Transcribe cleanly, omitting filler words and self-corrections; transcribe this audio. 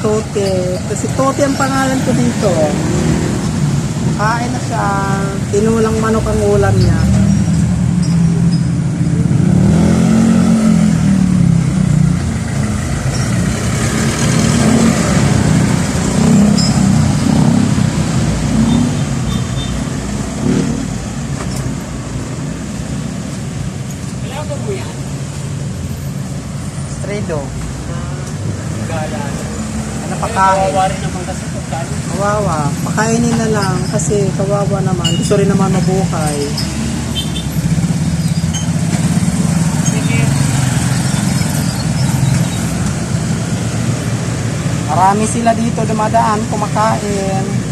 Tote. Kasi Tote ang pangalan ko dito. Kain na siya. Tinulang manok ang ulam niya. Estredo. Gala. Ano pakain? Kawawa rin naman kasi pagkano. Kawawa. Pakainin na lang kasi kawawa naman. Gusto rin naman mabuhay. Sige. Marami sila dito dumadaan kumakain.